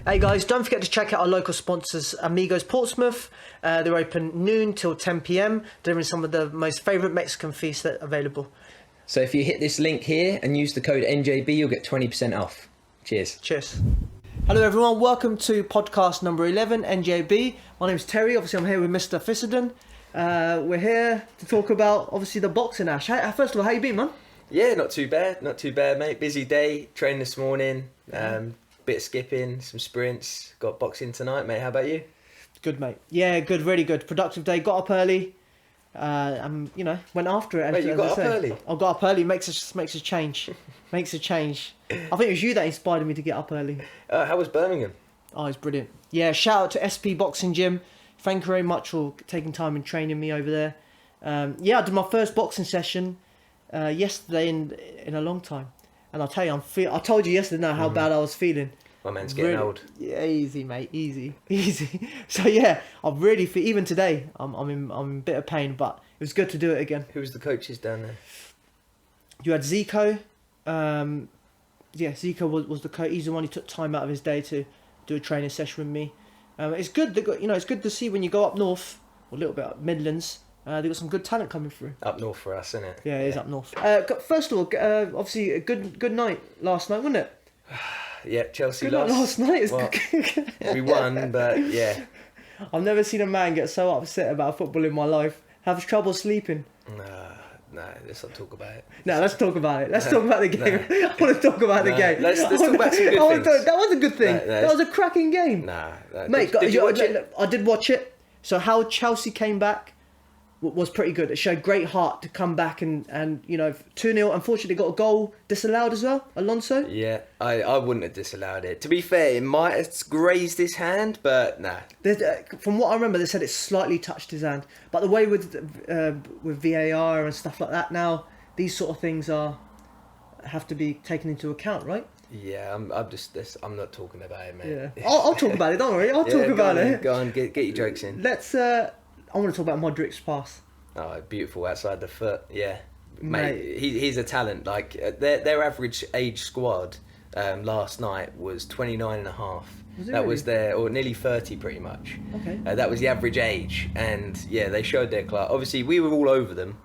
Hey guys, don't forget to check out our local sponsors, Amigos Portsmouth. They're open noon till 10 p.m, delivering some of the most favourite Mexican feasts that are available. So if you hit this link here and use the code NJB, you'll get 20% off. Cheers. Cheers. Hello everyone, welcome to podcast number 11, NJB. My name's Terry, obviously I'm here with Mr. Fissenden. We're here to talk about, obviously, the boxing, Ash. First of all, how you been, man? Yeah, not too bad, mate. Busy day, trained this morning, bit of skipping, some sprints. Got boxing tonight, mate. How about you? Good, mate. Yeah, good, really good. Productive day, got up early. Went after it. Wait, you got up early? I got up early, makes a change. Makes a change. I think it was you that inspired me to get up early. How was Birmingham? Oh, it's brilliant. Yeah, shout out to SP Boxing Gym. Thank you very much for taking time and training me over there. I did my first boxing session yesterday in a long time. And I'll tell you, I told you yesterday now how bad I was feeling. My man's getting old. Yeah, easy, mate, easy. So yeah, I really feel, even today, I'm in a bit of pain, but it was good to do it again. Who was the coaches down there? You had Zico. Zico was the coach. He's the one who took time out of his day to do a training session with me. It's good. It's good to see when you go up north, or a little bit up Midlands. They've got some good talent coming through. Up north for us, isn't it? Yeah, it is up north. First of all, obviously a good night last night, wasn't it? Yeah, Chelsea good lost. Night last night. Well, we won, but yeah. I've never seen a man get so upset about football in my life. Have trouble sleeping. No, let's not talk about it. No, let's talk about it. Let's talk about the game. I want to talk about the game. Let's talk about some good things. That was a good thing. That was a cracking game. Mate, did you watch it? I did watch it. So how Chelsea came back was pretty good. It showed great heart to come back and 2-0. Unfortunately, got a goal disallowed as well, Alonso. Yeah, I wouldn't have disallowed it. To be fair, it might have grazed his hand, but nah. From what I remember, they said it slightly touched his hand. But the way with VAR and stuff like that now, these sort of things have to be taken into account, right? Yeah, I'm not talking about it, mate. Yeah, I'll talk about it. Don't worry, I'll talk about it. Go on, get your jokes in. Let's. I want to talk about Modric's pass. Oh, beautiful outside the foot. Yeah, mate. He's a talent. Like their average age squad last night was 29 and a half. That was or nearly 30 pretty much. Okay. That was the average age, and yeah, they showed their class. Obviously, we were all over them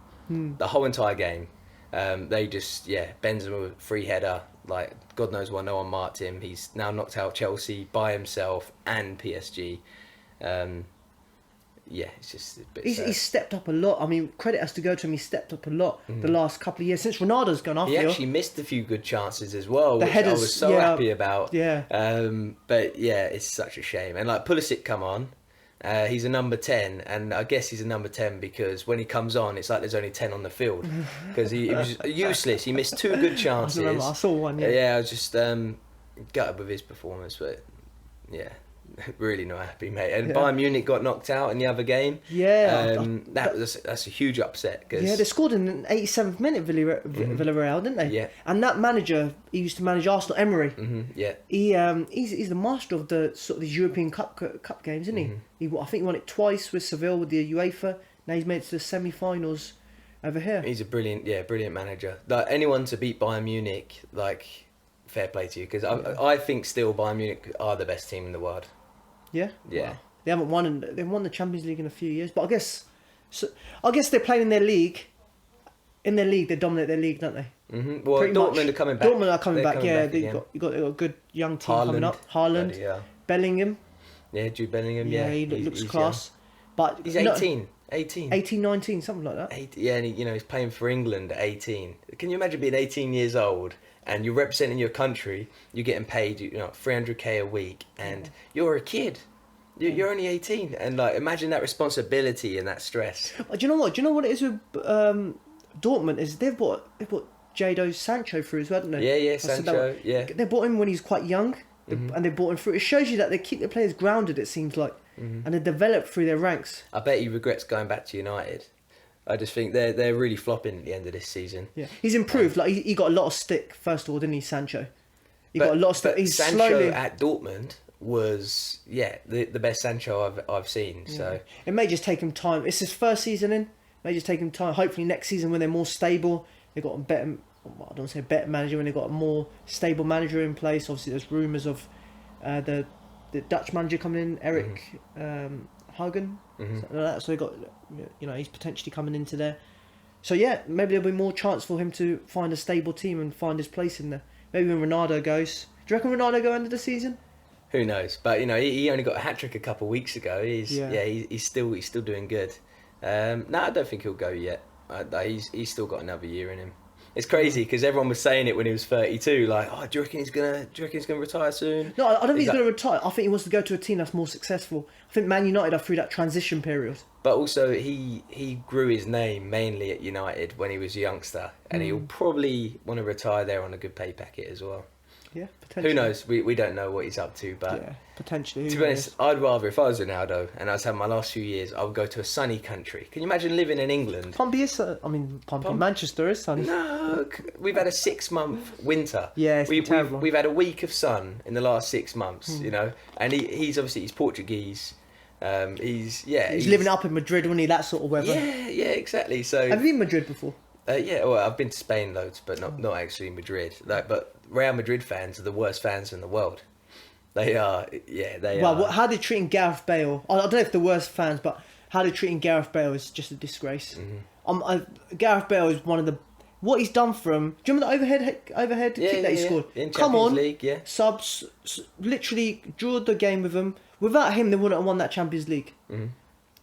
the whole entire game. They just Benzema free header. Like God knows why no one marked him. He's now knocked out Chelsea by himself and PSG. Yeah, it's just a bit sad. He's stepped up a lot. I mean, credit has to go to him. He's stepped up a lot the last couple of years since Ronaldo's gone off. He actually missed a few good chances as well, which headers, I was so happy about. Yeah. But yeah, it's such a shame. And like Pulisic come on, he's a number 10, and I guess he's a number 10 because when he comes on, it's like there's only 10 on the field because he was useless. He missed 2 good chances. I saw one. Yeah, I was just gutted with his performance, but yeah. Really not happy, mate. And Bayern Munich got knocked out in the other game. Yeah, that's a huge upset. Cause they scored in the 87th minute, Villarreal, didn't they? Yeah. And that manager, he used to manage Arsenal, Emery. Yeah. He's the master of the sort of these European Cup games, isn't he? I think he won it twice with Seville with the UEFA. Now he's made it to the semi-finals over here. He's a brilliant manager. Like anyone to beat Bayern Munich, like fair play to you, because I think still Bayern Munich are the best team in the world. Yeah. Yeah. Wow. They haven't won. They've won the Champions League in a few years, but I guess they're playing in their league. In their league, they dominate their league, don't they? Well, pretty Dortmund much. Are coming back. Dortmund are coming back. Yeah, they've got a good young team coming up. Haaland, Bellingham. Yeah, Jude Bellingham. Yeah, he looks class. Young. But he's 18. 18, 19, something like that. And he's playing for England at 18. Can you imagine being 18 years old and you're representing your country? You're getting paid, 300k a week, and you're a kid. You're only 18, and like imagine that responsibility and that stress. Do you know what? Do you know what it is with Dortmund? Is they've bought Jadon Sancho through as well, haven't they? Yeah, Sancho. Yeah, they bought him when he's quite young, and they bought him through. It shows you that they keep their players grounded. It seems like, and they develop through their ranks. I bet he regrets going back to United. I just think they're really flopping at the end of this season. Yeah, he's improved. Like he got a lot of stick first of all, didn't he, Sancho? Got a lot of stick. He's Sancho slowly at Dortmund was the best Sancho I've seen. Yeah. So it may just take him time. It's his first season in. It may just take him time. Hopefully next season when they're more stable, they've got a better. I don't say better manager when they've got a more stable manager in place. Obviously, there's rumours of the the Dutch manager coming in, Eric Hagen. So they got, he's potentially coming into there. So yeah, maybe there'll be more chance for him to find a stable team and find his place in there. Maybe when Ronaldo goes. Do you reckon Ronaldo go end of the season? Who knows? But he only got a hat trick a couple of weeks ago. He's still doing good. No, I don't think he'll go yet. He's still got another year in him. It's crazy because everyone was saying it when he was 32. Like, oh, do you reckon he's gonna retire soon? No, I don't think he's gonna retire. I think he wants to go to a team that's more successful. I think Man United are through that transition period. But also, he grew his name mainly at United when he was a youngster, and he'll probably want to retire there on a good pay packet as well. Yeah, potentially. Who knows? We don't know what he's up to, but yeah, potentially. To be honest, I'd rather, if I was Ronaldo and I was having my last few years, I would go to a sunny country. Can you imagine living in England? Manchester is sunny. No, we've had a 6-month winter. Yeah, it's terrible. We've had a week of sun in the last 6 months, and he's obviously he's Portuguese. He's living up in Madrid, wasn't he? That sort of weather. Yeah, exactly. So have you been in Madrid before? Yeah, well, I've been to Spain loads, but not actually Madrid. But Real Madrid fans are the worst fans in the world. They are, they are. Well, how they're treating Gareth Bale, I don't know if the worst fans, but how they're treating Gareth Bale is just a disgrace. Gareth Bale is one of the... What he's done for him... Do you remember the overhead kick that he scored? In Champions League, Subs literally drew the game with him. Without him, they wouldn't have won that Champions League.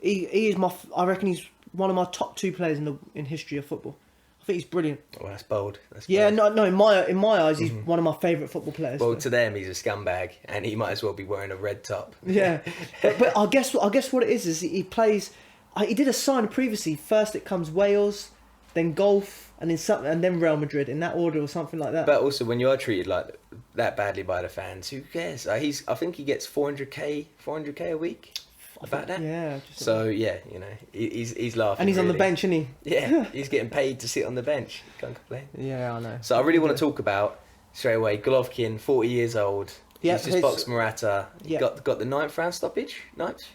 He is I reckon he's one of my top 2 players in history of football. I think he's brilliant. Well, that's bold. No. In my eyes, he's one of my favourite football players. Well, to them, he's a scumbag, and he might as well be wearing a red top. Yeah, but I guess what it is he plays. He did a sign previously. First, it comes Wales, then golf, and then Real Madrid in that order or something like that. But also, when you are treated like that badly by the fans, who cares? I think he gets 400k a week. About that, yeah. So he's laughing, and he's on the bench, isn't he? Yeah, he's getting paid to sit on the bench. Can't complain. Yeah, I know. So I really want to talk about straight away Golovkin, 40 years old. Yep, he's just boxed Murata. Yep. Got the 9th round stoppage. 9th.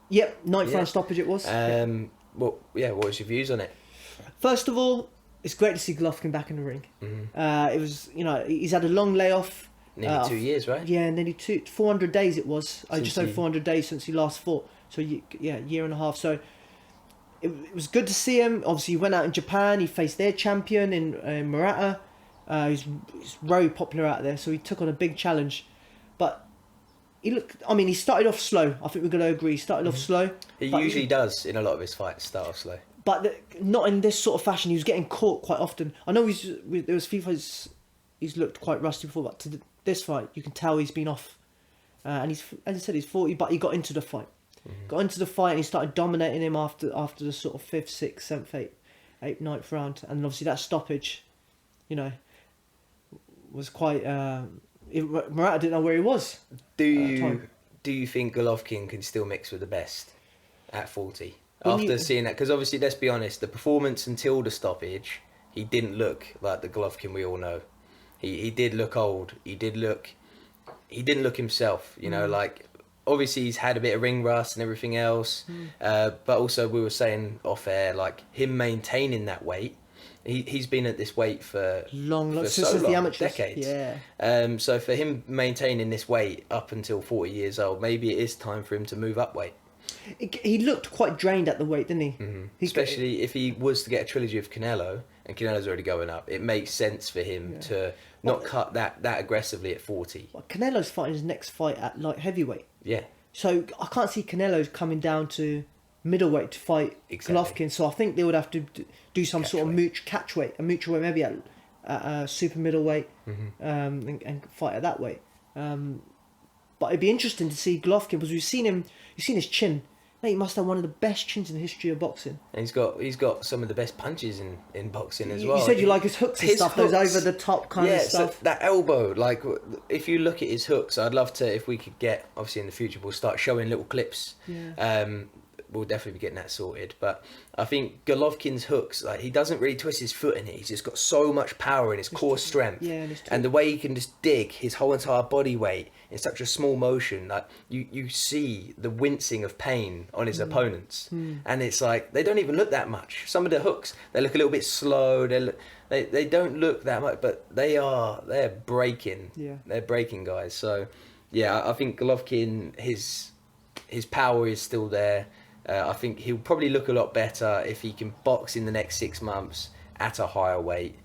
Yep, 9th round stoppage it was. What was your views on it? First of all, it's great to see Golovkin back in the ring. It was he's had a long layoff. Nearly 2 years, right? Yeah, nearly 400 days it was. Just over 400 days since he last fought. So year and a half. So it was good to see him. Obviously, he went out in Japan. He faced their champion in Murata. He's very popular out there. So he took on a big challenge. But he started off slow. I think we're going to agree. He started off slow. He usually does in a lot of his fights, start off slow. But not in this sort of fashion. He was getting caught quite often. I know there was few fights he's looked quite rusty before, but this fight, you can tell he's been off. And he's, as I said, he's 40, but he got into the fight. Got into the fight and he started dominating him after the sort of 5th, 6th, 7th, 8th, 9th round. And then obviously that stoppage, was quite... Murata didn't know where he was. Do you think Golovkin can still mix with the best at 40? Seeing that, because obviously, let's be honest, the performance until the stoppage, he didn't look like the Golovkin we all know. He did look old. He didn't look himself. Like obviously he's had a bit of ring rust and everything else. But also we were saying off air, like him maintaining that weight. He's been at this weight for since the amateurs. Decades. Yeah. So for him maintaining this weight up until 40 years old, maybe it is time for him to move up weight. He looked quite drained at the weight, didn't he? Especially if he was to get a trilogy of Canelo, and Canelo's already going up, it makes sense for him to not cut that aggressively at 40. Well, Canelo's fighting his next fight at light heavyweight. Yeah. So I can't see Canelo's coming down to middleweight to fight Golovkin. So I think they would have to do some sort of mutual weight, maybe at super middleweight, and fight at that weight. But it'd be interesting to see Golovkin because you've seen his chin. Mate, he must have one of the best chins in the history of boxing. And he's got some of the best punches in boxing as well. You said you like his hooks and stuff, those over the top kind of stuff. So that elbow, like if you look at his hooks, I'd love to, if we could get, obviously in the future we'll start showing little clips. Yeah. We'll definitely be getting that sorted. But I think Golovkin's hooks, like he doesn't really twist his foot in it. He's just got so much power in his core strength. Yeah, and the way he can just dig his whole entire body weight in such a small motion, like you see the wincing of pain on his opponents. And it's like, they don't even look that much. Some of the hooks, they look a little bit slow. They don't look that much, but they're breaking. Yeah. They're breaking, guys. So yeah, I think Golovkin, his power is still there. I think he'll probably look a lot better if he can box in the next 6 months at a higher weight.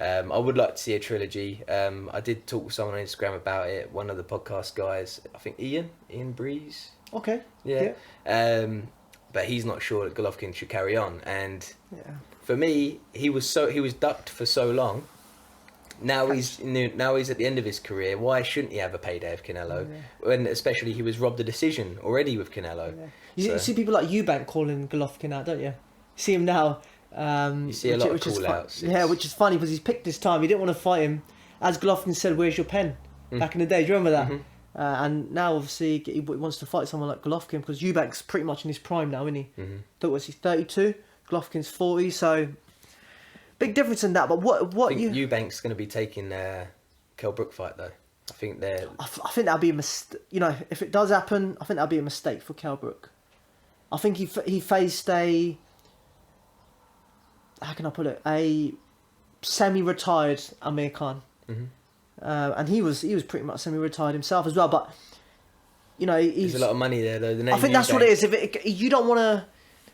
I would like to see a trilogy. I did talk with someone on Instagram about it. One of the podcast guys, I think Ian Breeze. Okay. Yeah. But he's not sure that Golovkin should carry on. And for me, he was ducked for so long. Now he's at the end of his career. Why shouldn't he have a payday of Canelo? When especially he was robbed a decision already with Canelo. You see people like Eubank calling Golovkin out, don't you? See him now. You see a lot of call-outs. Yeah, which is funny because he's picked his time. He didn't want to fight him. As Golovkin said, "Where's your pen?" Back in the day, do you remember that? And now obviously he wants to fight someone like Golovkin because Eubank's pretty much in his prime now, isn't he? Was he 32? Golovkin's 40, so big difference in that. But what Eubank's going to be taking Kell Brook fight though. I think that'll be a mistake. You know, if it does happen, I think that'll be a mistake for Kell Brook. I think he faced a, how can I put it, a semi-retired Amir Khan, and he was pretty much semi-retired himself as well. But you know, there's a lot of money there though. I think that's what it is. If you don't want to,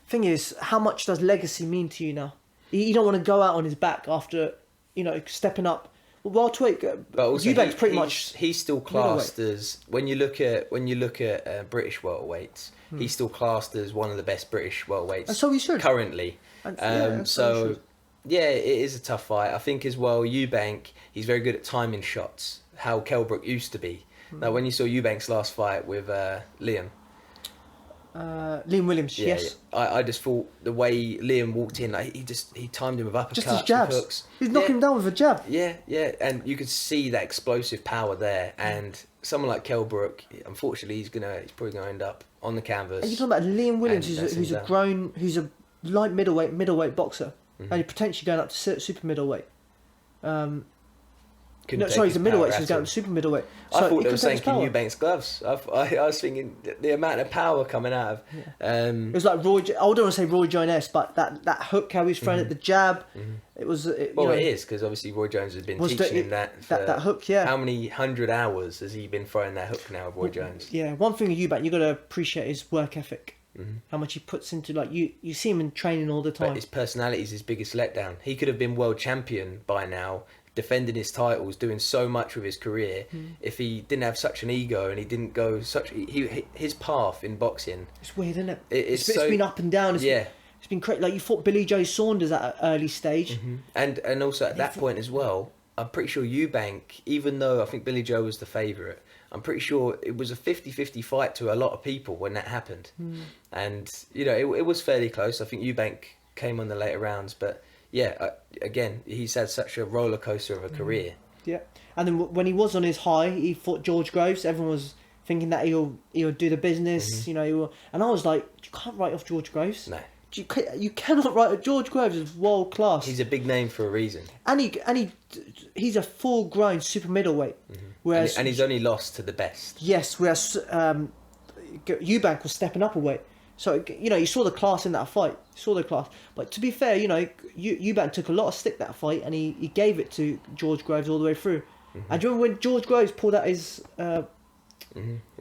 thing is, how much does legacy mean to you now? You don't want to go out on his back after, you know, stepping up. Well, but also Eubank's pretty much he's still classed as, when you look at British welterweights, he's still classed as one of the best British welterweights. And so he should currently. Yeah, it is a tough fight. I think as well, Eubank, he's very good at timing shots. How Kell Brook used to be. Now, when you saw Eubank's last fight with Liam Williams, yes. I just thought the way Liam walked in, like, he timed him with uppercuts, just his jabs. Hooks. He's knocking him down with a jab. Yeah, and you could see that explosive power there. And someone like Kell Brook, unfortunately, he's probably gonna end up on the canvas. And you're talking about Liam Williams, who's a light middleweight boxer, and he's potentially going up to super middleweight. He's a middleweight, so he's going to super middleweight. So I thought they were saying Eubank's gloves. I was thinking the amount of power coming out of. It was like Roy. I don't want to say Roy Jones, but that hook how he was throwing at the jab. It was. It is because obviously Roy Jones has been teaching him that hook. Yeah. How many 100 hours has he been throwing that hook now, Roy Jones? Yeah. One thing with Eubank, you got to appreciate his work ethic. How much he puts into, like, you see him in training all the time. But his personality is his biggest letdown. He could have been world champion by now, defending his titles, doing so much with his career. If he didn't have such an ego and he didn't go his path in boxing. It's weird, isn't it? It's been up and down. It's been crazy. Like, you fought Billy Joe Saunders at an early stage, and also at that point as well. I'm pretty sure Eubank, even though I think Billy Joe was the favourite, I'm pretty sure it was a 50-50 fight to a lot of people when that happened. And, you know, it was fairly close. I think Eubank came on the later rounds. But, yeah, again, he's had such a roller coaster of a career. Yeah. And then when he was on his high, he fought George Groves. Everyone was thinking that he'll do the business, you know. And I was like, you can't write off George Groves. No. You cannot write off George Groves. Is world class. He's a big name for a reason. And he's a full-grown super middleweight. Whereas, and he's only lost to the best. Yes, whereas Eubank was stepping up a weight. So, you know, you saw the class in that fight. You saw the class. But to be fair, you know, Eubank took a lot of stick that fight, and he gave it to George Groves all the way through. And do you remember when George Groves pulled out his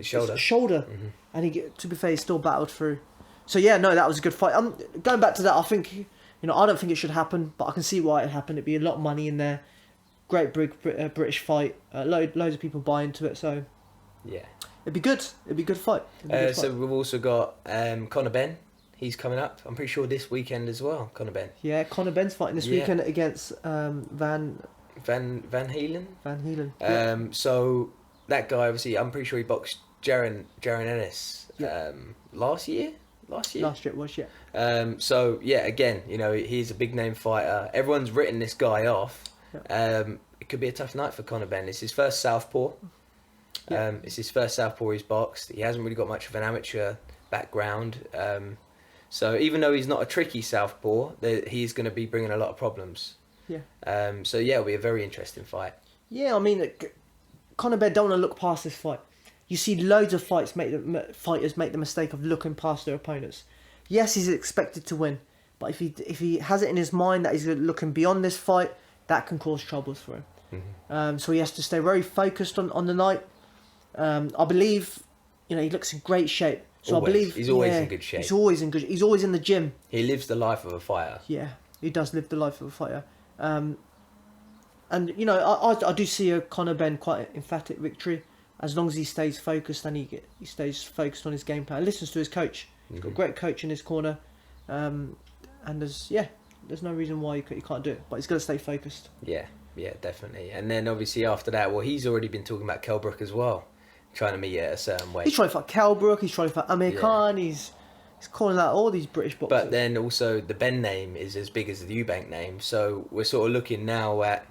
shoulder? And to be fair, he still battled through. So, yeah, no, that was a good fight. Going back to that, I think, you know, I don't think it should happen, but I can see why it happened. It'd be a lot of money in there. Great British fight. Loads of people buy into it, so yeah, it'd be good. It'd be a good fight. So we've also got Conor Benn. He's coming up. I'm pretty sure this weekend as well. Conor Benn. Yeah, Conor Benn's fighting this weekend against Van Heelen. Van Heelen. So that guy, obviously, I'm pretty sure he boxed Jaron Ennis last year. Last year it was, yeah. So yeah, again, you know, he's a big name fighter. Everyone's written this guy off. It could be a tough night for Conor Benn. It's his first southpaw. It's his first southpaw he's boxed. He hasn't really got much of an amateur background. So even though he's not a tricky southpaw, he's going to be bringing a lot of problems. So yeah, it'll be a very interesting fight. Yeah, I mean, Conor Benn don't want to look past this fight. You see loads of fighters make the mistake of looking past their opponents. Yes, he's expected to win, but if he has it in his mind that he's looking beyond this fight, that can cause troubles for him. So he has to stay very focused on the night. I believe, he looks in great shape. So Always. I believe He's always in good shape. He's always in good. He's always in the gym. He lives the life of a fighter. Yeah, he does live the life of a fighter. And I do see a Conor Benn quite emphatic victory, as long as he stays focused and he stays focused on his game plan. Listens to his coach. He's got a great coach in his corner, and there's no reason why he can't do it. But he's got to stay focused. Yeah, definitely. And then obviously after that, he's already been talking about Kell Brook as well, trying to meet at a certain weight. He's trying to fight Kell Brook. He's trying to fight Amir Khan. He's calling out all these British boxers. But then also the Ben name is as big as the Eubank name, so we're sort of looking now at,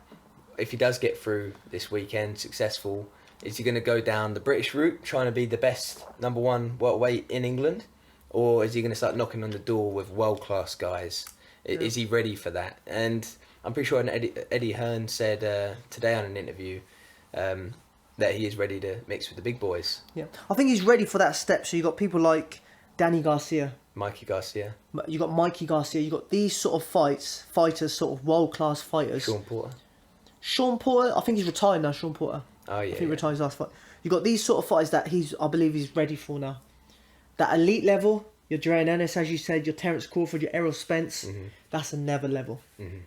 if he does get through this weekend successful, is he going to go down the British route, trying to be the best number one welterweight in England, or is he going to start knocking on the door with world class guys? Yeah. Is he ready for that? And I'm pretty sure Eddie Hearn said today on an interview that he is ready to mix with the big boys. Yeah, I think he's ready for that step. So you got people like Danny Garcia, Mikey Garcia. You got Mikey Garcia. You got these sort of fighters, sort of world class fighters. Sean Porter, I think he's retired now. Sean Porter. Oh yeah. I think he retired his last fight. You got these sort of fighters that I believe he's ready for now. That elite level, your Dorian Ennis, as you said, your Terence Crawford, your Errol Spence. That's another level.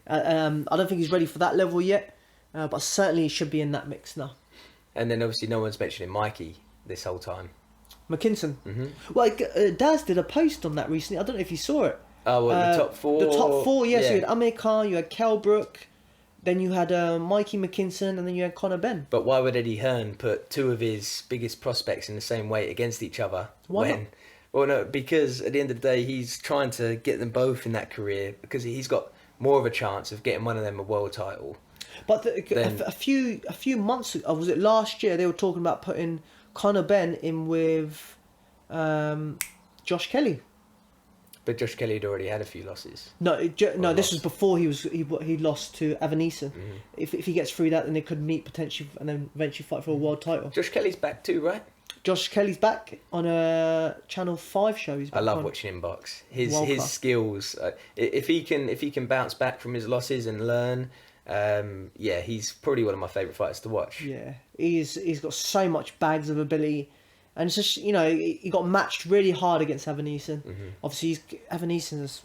I don't think he's ready for that level yet, but certainly he should be in that mix now. And then obviously no one's mentioning Mikey this whole time. McKinson. Well, Daz did a post on that recently. I don't know if you saw it. Oh, well, the top four? The top four, yes. Yeah. So you had Amir Khan, you had Kell Brook, then you had Mikey McKinson, and then you had Conor Benn. But why would Eddie Hearn put two of his biggest prospects in the same weight against each other? Why not? Well, no, because at the end of the day, he's trying to get them both in that career, because he's got more of a chance of getting one of them a world title. But a few months ago, was it last year, they were talking about putting Conor Benn in with Josh Kelly. But Josh Kelly had already had a few losses. This was before he lost to Evaneeson. If he gets through that, then they could meet potentially and then eventually fight for a world title. Josh Kelly's back too, right? Josh Kelly's back on a Channel 5 show. I love watching him box. His skills. If he can bounce back from his losses and learn, he's probably one of my favourite fighters to watch. Yeah, he's got so much bags of ability. And it's just, he got matched really hard against Evaneeson. Obviously, Evaneeson is...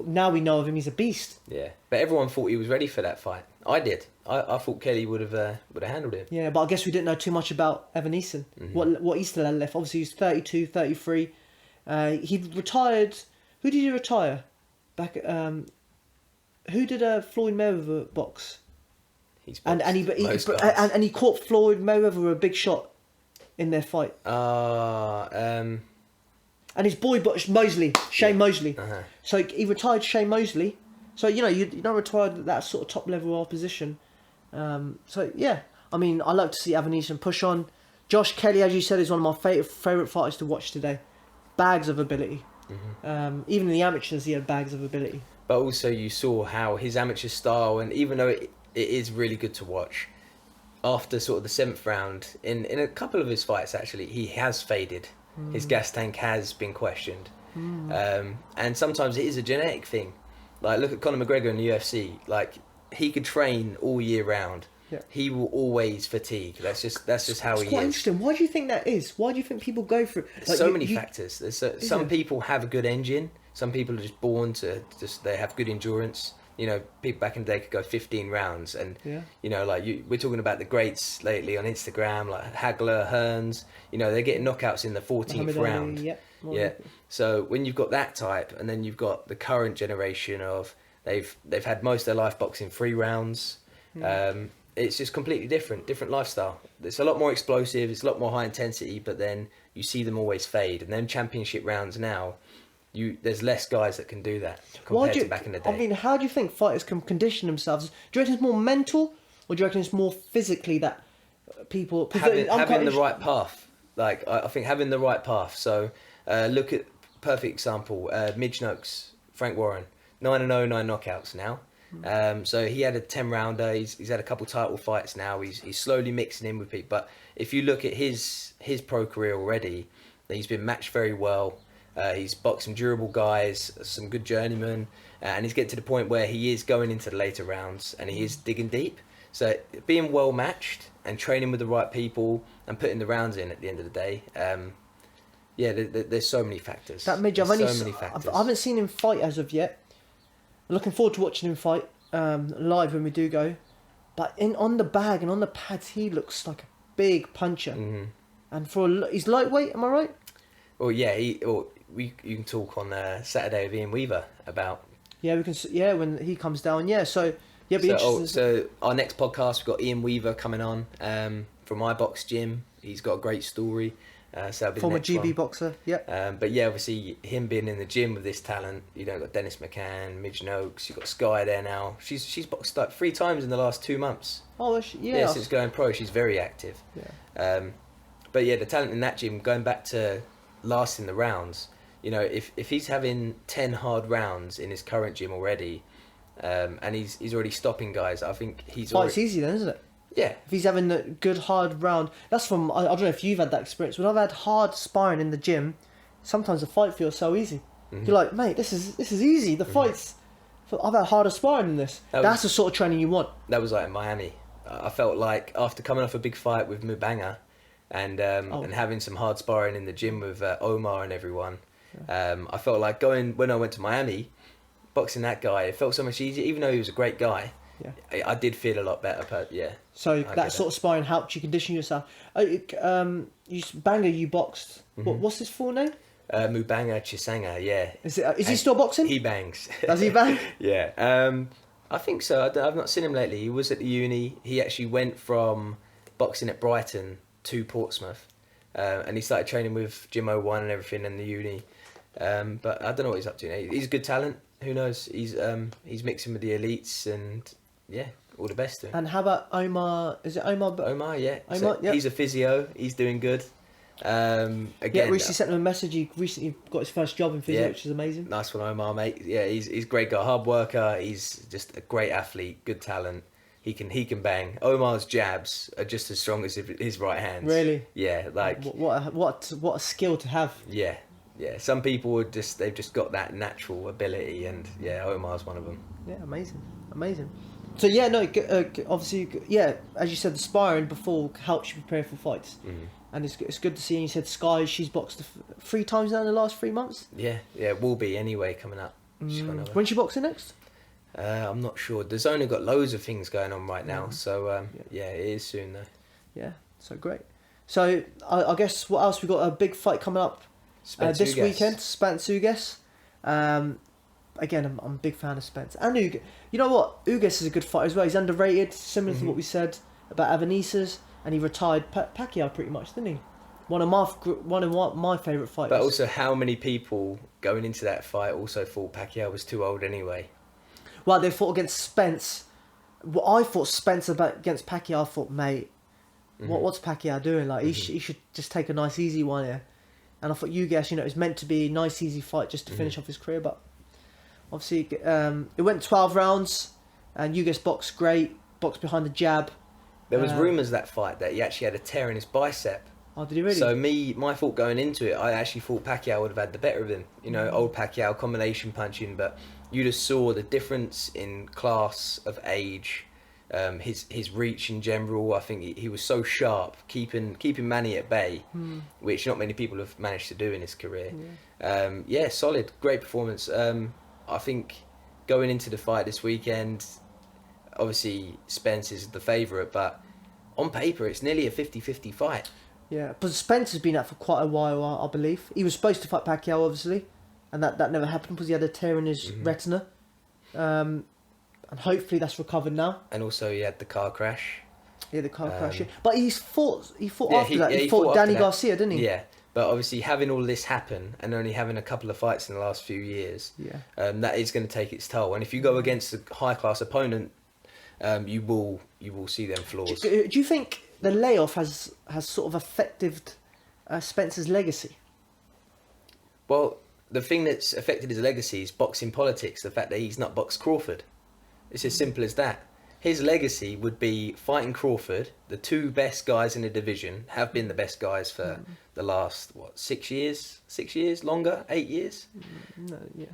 now we know of him, he's a beast. Yeah, but everyone thought he was ready for that fight. I did. I thought Kelly would have handled him. Yeah, but I guess we didn't know too much about Evaneeson. What he still had left. Obviously, he's 32, 33. He retired... Who did he retire? Back... who did Floyd Mayweather box? He's boxed and he caught Floyd Mayweather with a big shot in their fight. And his boy Mosley, Shane Mosley. So he retired Shane Mosley. So you don't retire at that sort of top level opposition. So yeah, I mean, I like to see Evaneeson push on. Josh Kelly, as you said, is one of my favourite fighters to watch today. Bags of ability. Even in the amateurs, he had bags of ability. But also you saw how his amateur style, and even though it is really good to watch, after sort of the 7th round, in a couple of his fights actually, he has faded. His gas tank has been questioned. And sometimes it is a genetic thing. Like, look at Conor McGregor in the UFC. Like, he could train all year round. Yeah. He will always fatigue. That's just how he is. It's quite interesting. Why do you think that is? Why do you think people go through... There's so many factors. Some people have a good engine. Some people are just born to they have good endurance. People back in the day could go 15 rounds, and we're talking about the greats lately on Instagram, like Hagler, Hearns. They're getting knockouts in the 14th round. Yeah. So when you've got that type, and then you've got the current generation of they've had most of their life boxing 3 rounds. It's just completely different lifestyle. It's a lot more explosive. It's a lot more high intensity, but then you see them always fade. And then championship rounds now, there's less guys that can do that compared to back in the day. I mean, how do you think fighters can condition themselves? Do you reckon it's more mental, or do you reckon it's more physically that people... Having the right path. Like, I think having the right path. So, look at perfect example, Midge Noakes, Frank Warren, 9-0, 9 knockouts now. So he had a 10-rounder. He's had a couple title fights now. He's slowly mixing in with people. But if you look at his pro career already, he's been matched very well. He's boxed some durable guys, some good journeymen, and he's getting to the point where he is going into the later rounds and he is digging deep. So being well matched and training with the right people and putting the rounds in at the end of the day, there's so many factors. That Midge, I haven't seen him fight as of yet. I'm looking forward to watching him fight live when we do go. But on the bag and on the pads, he looks like a big puncher. Mm-hmm. And he's lightweight, am I right? Well, yeah, you can talk on Saturday with Ian Weaver about. Yeah, we can. Yeah, when he comes down. Yeah, so yeah, be interesting. So our next podcast, we've got Ian Weaver coming on from iBox Gym. He's got a great story. So that'll be former the next GB one. boxer. Yeah. But yeah, obviously him being in the gym with this talent, got Dennis McCann, Midge Noakes, you've got Sky there now. She's boxed like 3 times in the last 2 months. Oh, yeah. Since going pro, she's very active. Yeah. But yeah, the talent in that gym, going back to lasting the rounds, if he's having 10 hard rounds in his current gym already, and he's already stopping guys, I think he's It's easy then, isn't it? Yeah. If he's having a good hard round, that's from, I don't know if you've had that experience. When I've had hard sparring in the gym, sometimes the fight feels so easy. Mm-hmm. You're like, mate, this is easy. The fights, I've had harder sparring than this. That's the sort of training you want. That was like in Miami. I felt like after coming off a big fight with Mubanga, and having some hard sparring in the gym with Omar and everyone, I felt like when I went to Miami, boxing that guy, it felt so much easier. Even though he was a great guy, I did feel a lot better. But yeah. So that sort of sparring helped you condition yourself. Banger, you boxed. Mm-hmm. What's his full name? Mubanga Chisanga. Yeah. Is he still boxing? He bangs. Does he bang? Yeah. I think so. I've not seen him lately. He was at the uni. He actually went from boxing at Brighton to Portsmouth, and he started training with Jim O'Wan and everything in the uni. But I don't know what he's up to now. He's a good talent. Who knows? He's mixing with the elites, and yeah, all the best to him. And how about Omar? Is it Omar? Omar, yeah. Omar, yeah. He's a physio. He's doing good. Again, recently sent him a message. He recently got his first job in physio, which is amazing. Nice one, Omar, mate. Yeah, he's a great guy, hard worker. He's just a great athlete, good talent. He can bang. Omar's jabs are just as strong as his right hands. Really? Yeah, like what a skill to have. Yeah. Some people they've just got that natural ability, and yeah, Omar's one of them. Yeah, amazing. So yeah, no, obviously, yeah, as you said, the sparring before helps you prepare for fights, and it's good to see. And you said Sky, she's boxed 3 times now in the last 3 months. Yeah, will be anyway coming up. When's she boxing next? I'm not sure. There's only got loads of things going on right now, so it is soon though. Yeah, so great. So I guess what else we got? A big fight coming up this weekend. Spence Ugas. Again, I'm a big fan of Spence and Ugas. You know what? Ugas is a good fighter as well. He's underrated, similar to what we said about Avanesas, and he retired Pacquiao pretty much, didn't he? One of my favourite fighters. But also, how many people going into that fight also thought Pacquiao was too old anyway? Well, they fought against Spence. Well, I thought Spence against Pacquiao. I thought, mate, what's Pacquiao doing? Like he should just take a nice easy one here. And I thought Ugas, it was meant to be a nice easy fight just to finish off his career, but obviously it went 12 rounds, and Ugas boxed great, boxed behind the jab. There was rumours that fight that he actually had a tear in his bicep. Oh, did he really? So my thought going into it, I actually thought Pacquiao would have had the better of him. Old Pacquiao, combination punching, but you just saw the difference in class of age, his reach in general. I think he was so sharp, keeping Manny at bay, which not many people have managed to do in his career. Yeah, solid, great performance. I think going into the fight this weekend, obviously Spence is the favourite, but on paper it's nearly a 50-50 fight. Yeah, but Spence has been out for quite a while, I believe. He was supposed to fight Pacquiao, obviously, and that never happened because he had a tear in his retina. And hopefully that's recovered now. And also he had the car crash. Yeah, the car crash. Yeah. But he fought after that. He fought Danny Garcia, didn't he? Yeah, but obviously having all this happen and only having a couple of fights in the last few years, that is going to take its toll. And if you go against a high class opponent, you will see them flaws. Do you think the layoff has sort of affected Spence's legacy? Well, the thing that's affected his legacy is boxing politics. The fact that he's not boxed Crawford. It's as simple as that. His legacy would be fighting Crawford. The 2 best guys in the division have been the best guys for the last 6 years? 6 years? Longer? 8 years? No, yeah.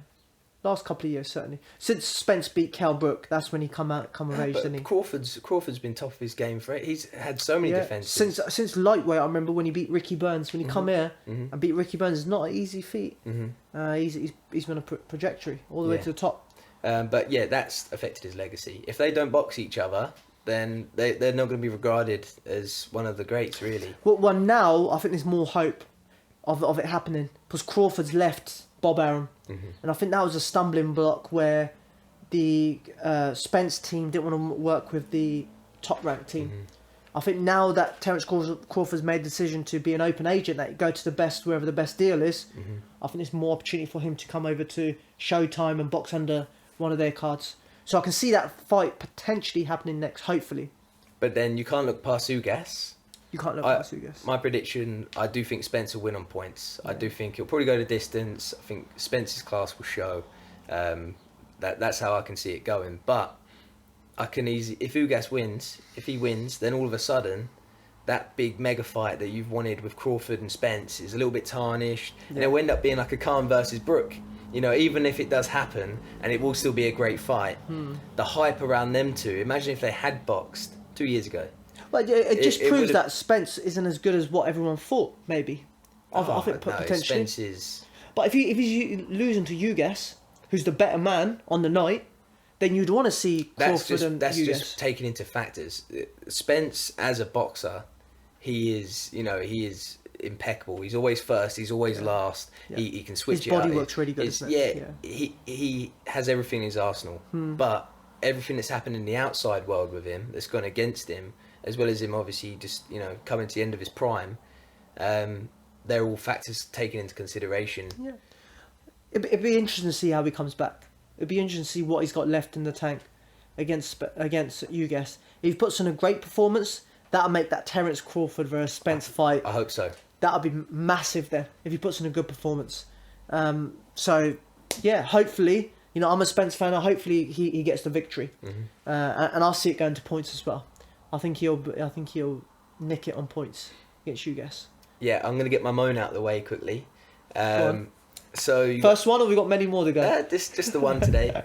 Last couple of years, certainly. Since Spence beat Kell Brook, that's when he come of age, But didn't he? Crawford's been top of his game for it. He's had so many defences. Since lightweight, I remember when he beat Ricky Burns. When he come here and beat Ricky Burns, it's not an easy feat. He's been a trajectory all the way to the top. But yeah, that's affected his legacy. If they don't box each other, then they're not going to be regarded as one of the greats, really. Well, now I think there's more hope of it happening because Crawford's left Bob Arum, and I think that was a stumbling block where the Spence team didn't want to work with the top ranked team. I think now that Terence Crawford's made the decision to be an open agent, that he go to the best wherever the best deal is, I think there's more opportunity for him to come over to Showtime and box under one of their cards. So I can see that fight potentially happening next, hopefully. But then you can't look past Ugas. You can't look past Ugas. My prediction, I do think Spence will win on points. I do think he'll probably go the distance. I think Spence's class will show. That's how I can see it going. But I can if Ugas wins, if he wins, then all of a sudden, that big mega fight that you've wanted with Crawford and Spence is a little bit tarnished. And it'll end up being like a Khan versus Brook. You know, even if it does happen, and it will still be a great fight, the hype around them two, imagine if they had boxed 2 years ago. But it just proves that Spence isn't as good as what everyone thought, maybe. I think potentially. Spence is... But if he's losing to Ugas, who's the better man on the night, then you'd want to see Crawford and Ugas. That's just taken into factors. Spence, as a boxer, he is impeccable. He's always first. He's always last. Yeah. He can switch. His body works really good. He has everything in his arsenal. But everything that's happened in the outside world with him, that's gone against him, as well as him obviously just coming to the end of his prime, they're all factors taken into consideration. Yeah, it'd be interesting to see how he comes back. It'd be interesting to see what he's got left in the tank against Ugas. If he puts in a great performance, that'll make that Terence Crawford versus Spence fight. I hope so. That'll be massive then if he puts in a good performance. So yeah, hopefully, I'm a Spence fan. Hopefully he gets the victory, and I'll see it going to points as well. I think he'll nick it on points against Ugas. Yeah, I'm gonna get my moan out of the way quickly. So first one, or we got many more to go? Just the one today.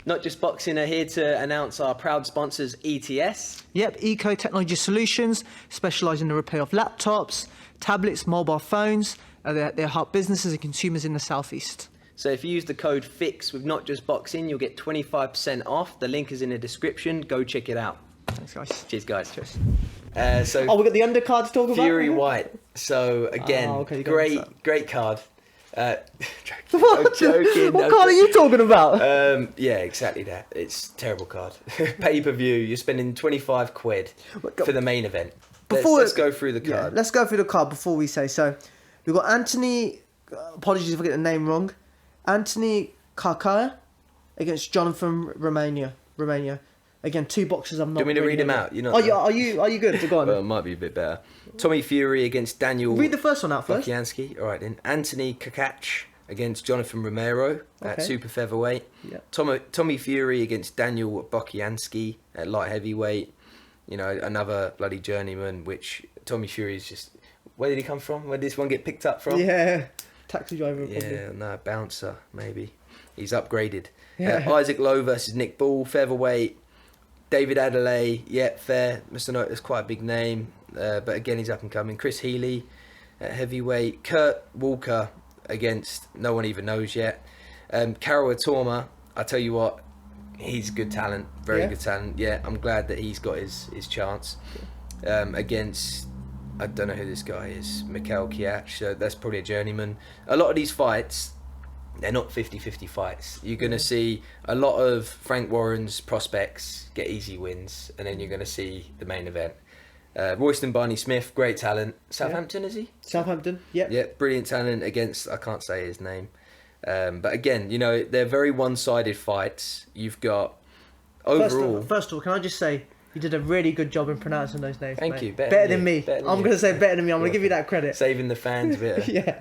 Not Just Boxing are here to announce our proud sponsors, ETS. Yep, Eco Technology Solutions, specialise in the repair of laptops, tablets, mobile phones. They help businesses and consumers in the southeast. So if you use the code FIX with Not Just Boxing, you'll get 25% off. The link is in the description. Go check it out. Thanks, guys. Cheers, guys. Cheers. We got the undercard to talk about. Fury Whyte. So again, great card. I'm joking. What card are you talking about? Yeah, exactly that. It's a terrible card. Pay-per-view, you're spending 25 quid for the main event. Let's go through the card. Yeah, let's go through the card before we say. So, we've got Anthony, apologies if I get the name wrong, Anthony Carcaya against Jonathan Romania. Again, two boxers I'm not... Do you want me to read him out? Are you good? So go on. Well, it might be a bit better. Tommy Fury against Daniel... Read the first one out first. Bukiansky. All right, then. Anthony Kakach against Jonathan Romero at super featherweight. Yeah. Tommy Fury against Daniel Bukiansky at light heavyweight. Another bloody journeyman, which Tommy Fury is just... Where did he come from? Where did this one get picked up from? Yeah, taxi driver probably. Yeah, no, bouncer, maybe. He's upgraded. Yeah. Isaac Lowe versus Nick Ball, featherweight. David Adelaide, fair. Mr. Note, that's quite a big name. But again, he's up and coming. Chris Healy at heavyweight. Kurt Walker against no one even knows yet. Karol Atoma, I tell you what, he's good talent. Very good talent. Yeah, I'm glad that he's got his chance. Against, I don't know who this guy is, Mikhail Kiach. So that's probably a journeyman. A lot of these fights, they're not 50-50 fights. You're going to see a lot of Frank Warren's prospects get easy wins, and then you're going to see the main event. Royston Barney-Smith, great talent. Southampton, is he? Southampton, yeah. Yeah, brilliant talent against, I can't say his name. But again, they're very one-sided fights. You've got, overall... First of all, can I just say, you did a really good job in pronouncing those names, Thank mate. you. Better than me. I'm going to say better than me. I'm going to give you that credit. Saving the fans a bit. Yeah.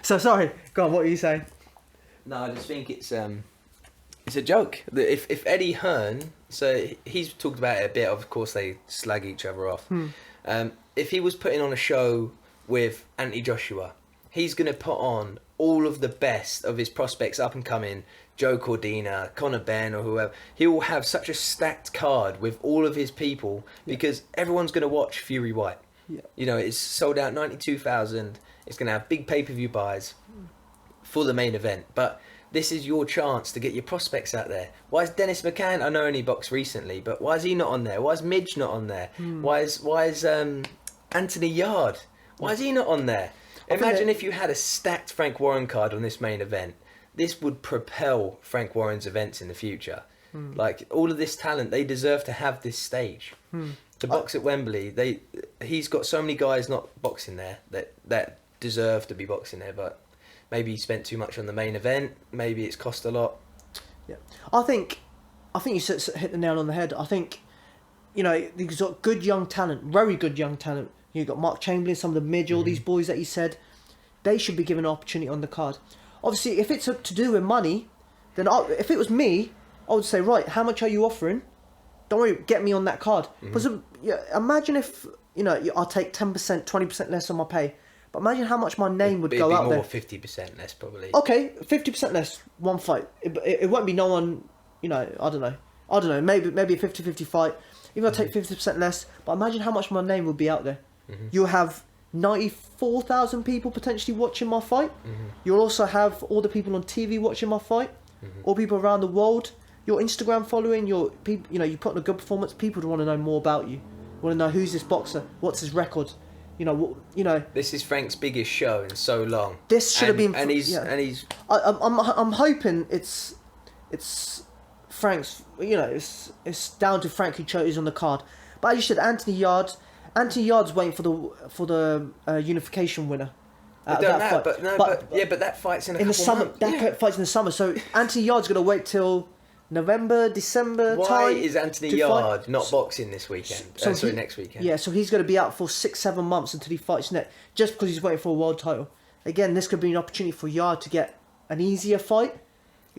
So, sorry. Go on, what were you saying? No, I just think it's a joke. If Eddie Hearn, so he's talked about it a bit. Of course, they slag each other off. If he was putting on a show with Anthony Joshua, he's going to put on all of the best of his prospects up and coming, Joe Cordina, Conor Benn or whoever. He will have such a stacked card with all of his people because everyone's going to watch Fury Whyte. Yeah. You know, it's sold out 92,000. It's going to have big pay-per-view buys for the main event. But this is your chance to get your prospects out there. Why is Dennis McCann? I know only boxed recently, but why is he not on there? Why is Midge not on there? Why is Anthony Yard? Why is he not on there? Imagine if you had a stacked Frank Warren card on this main event. This would propel Frank Warren's events in the future. Like, all of this talent, they deserve to have this stage. To box at Wembley, he's got so many guys not boxing there that deserve to be boxing there, but maybe he spent too much on the main event. Maybe it's cost a lot. Yeah, I think you hit the nail on the head. I think, you know, he's got good young talent, very good young talent. You've got Mark Chamberlain, some of the Midge, all these boys that you said, they should be given an opportunity on the card. Obviously, if it's to do with money, then if it was me, I would say, right, how much are you offering? Don't worry, get me on that card. Because imagine if, you know, I'll take 10%, 20% less on my pay. But imagine how much my name would go out there. It'd be more 50% less, probably. Okay, 50% less, one fight. It won't be no one, you know, I don't know, maybe a 50-50 fight. Even if I take 50% less, but imagine how much my name would be out there. You'll have 94,000 people potentially watching my fight. You'll also have all the people on TV watching my fight. All people around the world. Your Instagram following, your people, you know, you put on a good performance. People want to know more about you. Want to know who's this boxer, what's his record. You know. This is Frank's biggest show in so long. This should have been, and he's. I'm hoping it's Frank's. You know, it's down to Frank who chose on the card. But as you said, Anthony Yard's waiting for the unification winner. But that fight's in a couple summer. Months. That fight's in the summer. So Anthony Yard's gonna wait till November, December. Why is Anthony Yard not boxing this weekend? Next weekend. Yeah, so he's going to be out for 6-7 months until he fights next, just because he's waiting for a world title. Again, this could be an opportunity for Yard to get an easier fight,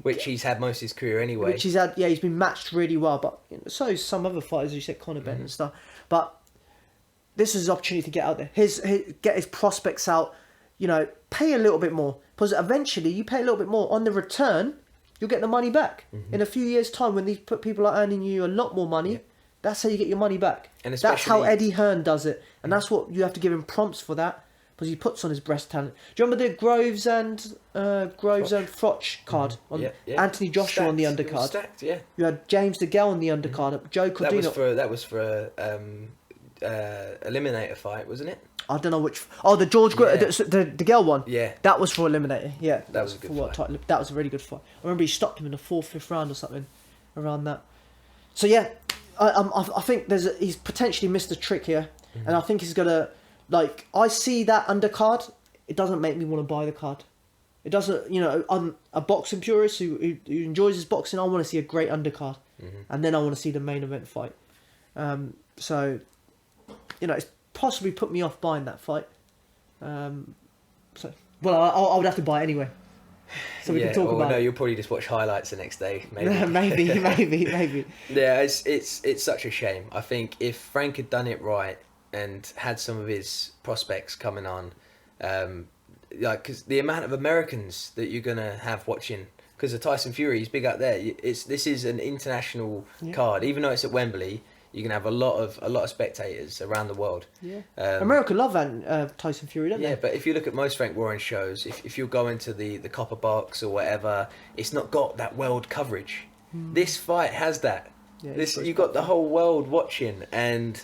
which he's had most of his career anyway. Which he's had, yeah, he's been matched really well. But so is some other fighters, as you said, Conor Benn and stuff. But this is his opportunity to get out there, get his prospects out. You know, pay a little bit more, because eventually you pay a little bit more on the return. You'll get the money back in a few years' time when these people are earning you a lot more money. Yeah. That's how you get your money back. And that's how Eddie Hearn does it, and that's what you have to give him prompts for that, because he puts on his breast talent. Do you remember the Groves and Froch card on Anthony Joshua on the undercard? Stacked, yeah. You had James DeGale on the undercard. Joe Cordino. That was for eliminator fight, wasn't it? I don't know which. Oh, the George the DeGale one. Yeah, that was for eliminator. Yeah, that was a good fight. That was a really good fight. I remember he stopped him in the 4th, 5th round or something around that. So yeah, I think he's potentially missed a trick here, and I think he's gonna I see that undercard. It doesn't make me want to buy the card. It doesn't. You know, I'm a boxing purist who enjoys his boxing. I want to see a great undercard, and then I want to see the main event fight. So, you know, it's possibly put me off buying that fight. I would have to buy it anyway. So we can talk about. No, you'll probably just watch highlights the next day. Maybe. maybe. Yeah, it's such a shame. I think if Frank had done it right and had some of his prospects coming on, because the amount of Americans that you're gonna have watching, because of Tyson Fury, he's big out there. This is an international card, even though it's at Wembley. You can have a lot of spectators around the world. Yeah, America love Tyson Fury, don't they? Yeah, but if you look at most Frank Warren shows, if you're going to the Copper Box or whatever, it's not got that world coverage. This fight has that. Yeah, you've got the whole world watching, and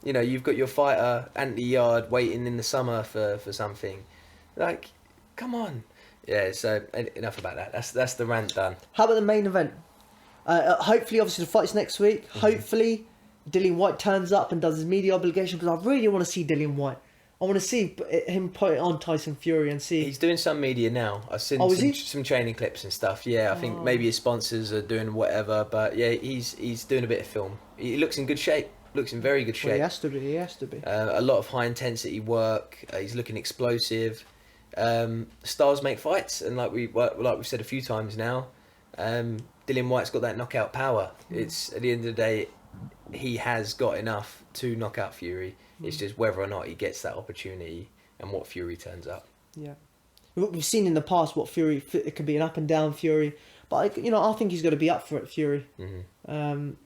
you know you've got your fighter Anthony Yard waiting in the summer for something. Like, come on. Yeah. So enough about that. That's the rant done. How about the main event? Hopefully, obviously, the fight's next week. Hopefully, Dillian Whyte turns up and does his media obligation, because I really want to see Dillian Whyte. I want to see him put it on Tyson Fury and see. He's doing some media now. I've seen some training clips and stuff. Yeah, I think maybe his sponsors are doing whatever, but yeah, he's doing a bit of film. He looks in good shape. Looks in very good shape. Well, he has to be. A lot of high intensity work. He's looking explosive. Stars make fights, and like we've said a few times now, Dillian Whyte's got that knockout power. It's at the end of the day, he has got enough to knock out Fury. It's just whether or not he gets that opportunity and what Fury turns up. Yeah. We've seen in the past what Fury, it could be an up and down Fury, but I think he's going to be up for it, Fury. And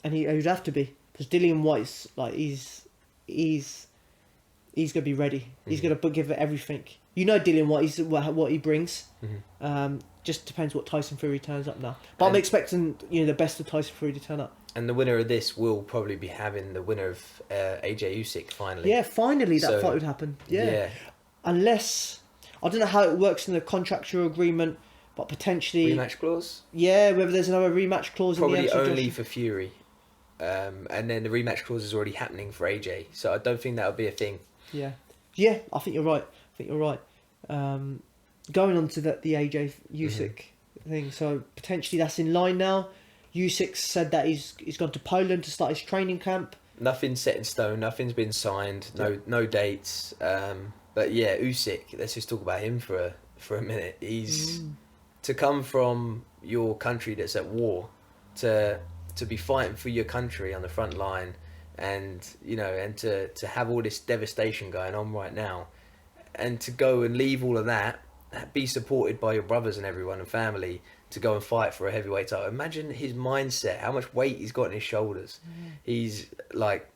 he would have to be, because Dillian White's like he's going to be ready. He's going to give it everything. Dillian White, what he brings. Just depends what Tyson Fury turns up now. But I'm expecting the best of Tyson Fury to turn up. And the winner of this will probably be having the winner of AJ Usyk finally. Yeah, finally that fight would happen. Yeah. Unless, I don't know how it works in the contractual agreement, but potentially... Rematch clause? Yeah, whether there's another rematch clause probably in the Probably only for Fury. And then the rematch clause is already happening for AJ. So I don't think that'll be a thing. Yeah. Yeah, I think you're right. Going on to the AJ Usyk thing, so potentially that's in line now. Usyk said that he's gone to Poland to start his training camp. Nothing's set in stone. Nothing's been signed. No dates. But yeah, Usyk. Let's just talk about him for a minute. He's to come from your country that's at war to be fighting for your country on the front line, and to have all this devastation going on right now, and to go and leave all of that, be supported by your brothers and everyone and family, to go and fight for a heavyweight title. Imagine his mindset, how much weight he's got on his shoulders. He's like,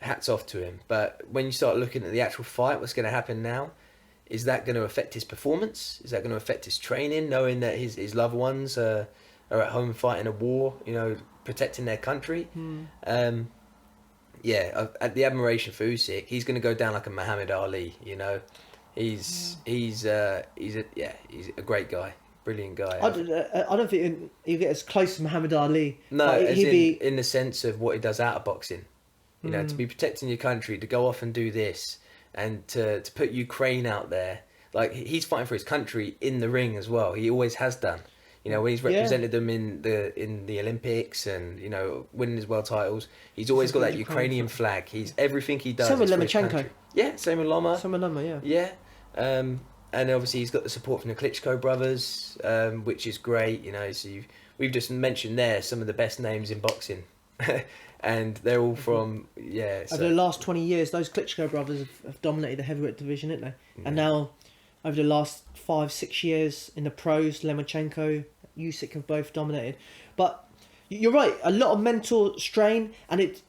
hats off to him. But when you start looking at the actual fight, what's going to happen now? Is that going to affect his performance? Is that going to affect his training, knowing that his loved ones are at home fighting a war, protecting their country? At the admiration for Usyk, he's going to go down like a Muhammad Ali. He's a great guy. Brilliant guy. I don't think he'll get as close to Muhammad Ali. No, in the sense of what he does out of boxing. To be protecting your country, to go off and do this, and to put Ukraine out there. Like, he's fighting for his country in the ring as well. He always has done. When he's represented them in the Olympics and winning his world titles, he's always got that Ukrainian flag. He's everything he does. Same with Lomachenko. Yeah, same with Loma. Same with Loma, yeah. Yeah. And obviously he's got the support from the Klitschko brothers, which is great. So we've just mentioned there some of the best names in boxing, and they're all from Over the last 20 years, those Klitschko brothers have dominated the heavyweight division, haven't they? And now, over the last 5-6 years in the pros, Lomachenko, Usyk have both dominated. But you're right, a lot of mental strain, and it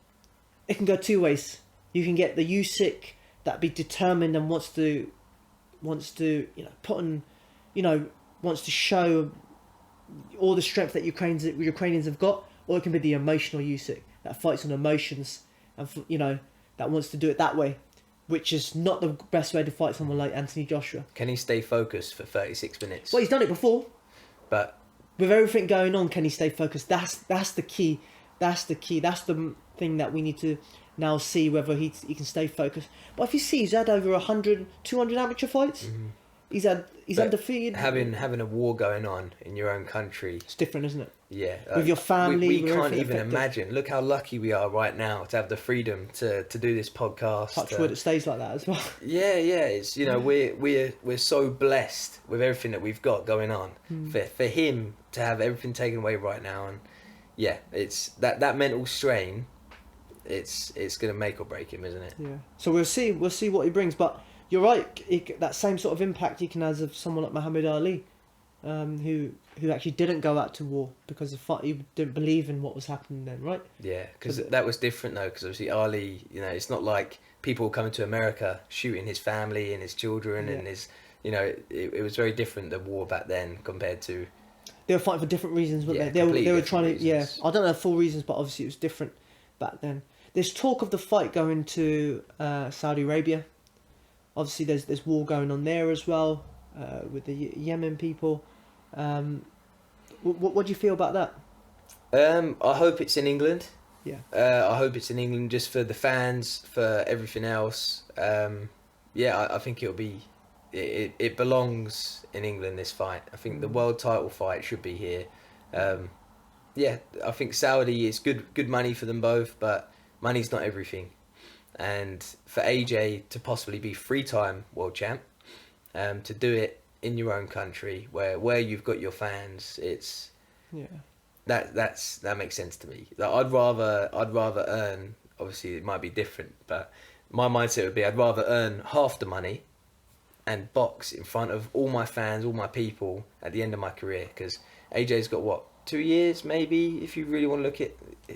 can go two ways. You can get the Usyk that be determined and wants to put on, wants to show all the strength that Ukrainians have got, or it can be the emotional Usyk that fights on emotions and that wants to do it that way, which is not the best way to fight someone like Anthony Joshua. Can he stay focused for 36 minutes? Well, he's done it before, but with everything going on, can he stay focused? That's the key. That's the thing that we need to now see, whether he can stay focused. But if you see, he's had over 100, 200 amateur fights. He's undefeated. Having a war going on in your own country, it's different, isn't it? Yeah, with your family. We can't even imagine. Look how lucky we are right now to have the freedom to do this podcast. Touch wood, it stays like that as well. Yeah. It's we're so blessed with everything that we've got going on. For him to have everything taken away right now, and it's that mental strain. It's going to make or break him, isn't it? Yeah. So we'll see what he brings. But you're right. That same sort of impact he can have of someone like Muhammad Ali, who actually didn't go out to war because he didn't believe in what was happening then, right? Yeah, because that was different though. Because obviously Ali, it's not like people coming to America shooting his family and his children and his, it was very different, the war back then compared to. They were fighting for different reasons, weren't they? They were trying to. Yeah, I don't know the full reasons, but obviously it was different back then. There's talk of the fight going to Saudi Arabia. Obviously, there's war going on there as well with the Yemen people. What do you feel about that? I hope it's in England. Yeah. I hope it's in England just for the fans, for everything else. I think it'll be. It belongs in England, this fight. I think the world title fight should be here. I think Saudi is good money for them both, but money's not everything. And for AJ to possibly be 3-time world champ, to do it in your own country where you've got your fans, that makes sense to me. Like, I'd rather earn, obviously it might be different, but my mindset would be I'd rather earn half the money and box in front of all my fans, all my people at the end of my career. Because AJ's got what, 2 years maybe, if you really want to look at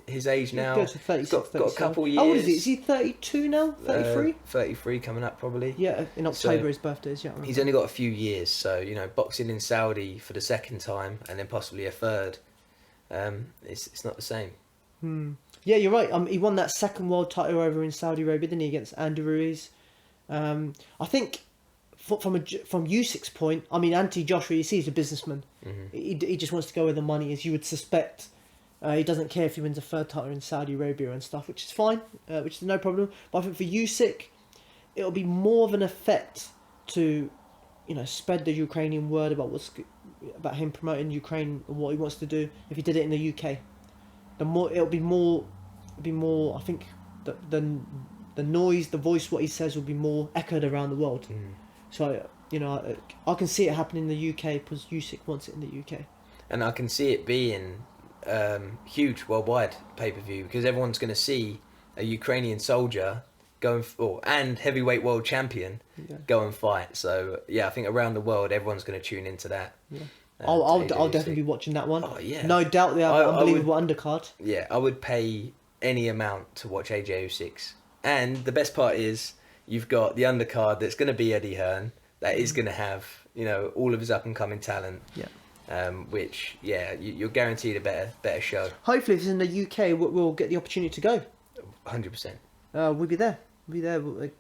his age now. Goes to 36, got a couple years. How old is he? Is he 32 now? 33? 33 coming up probably. Yeah, in October his birthday is. Yeah, he's only got a few years, so boxing in Saudi for the second time and then possibly a third. It's not the same. Yeah, you're right. He won that second world title over in Saudi Arabia, didn't he, against Andy Ruiz? I think from Usyk's point, I mean, Anthony Joshua, you see, he's a businessman. He just wants to go where the money is. You would suspect he doesn't care if he wins a third title in Saudi Arabia and stuff, which is fine, which is no problem. But I think for Usyk, it'll be more of an effect to, spread the Ukrainian word about him promoting Ukraine and what he wants to do if he did it in the UK. It'll be more. I think the noise, the voice, what he says will be more echoed around the world. So I can see it happening in the UK because Usyk wants it in the UK. And I can see it being huge worldwide pay-per-view because everyone's going to see a Ukrainian soldier and heavyweight world champion go and fight. So yeah, I think around the world everyone's going to tune into that. Yeah. I'll definitely be watching that one. Oh yeah, no doubt they have an unbelievable undercard. Yeah, I would pay any amount to watch AJ Usyk. And the best part is you've got the undercard that's going to be Eddie Hearn, that is going to have all of his up and coming talent. Yeah. Which you're guaranteed a better show. Hopefully, if it's in the UK, we'll get the opportunity to go. 100%. We'll be there.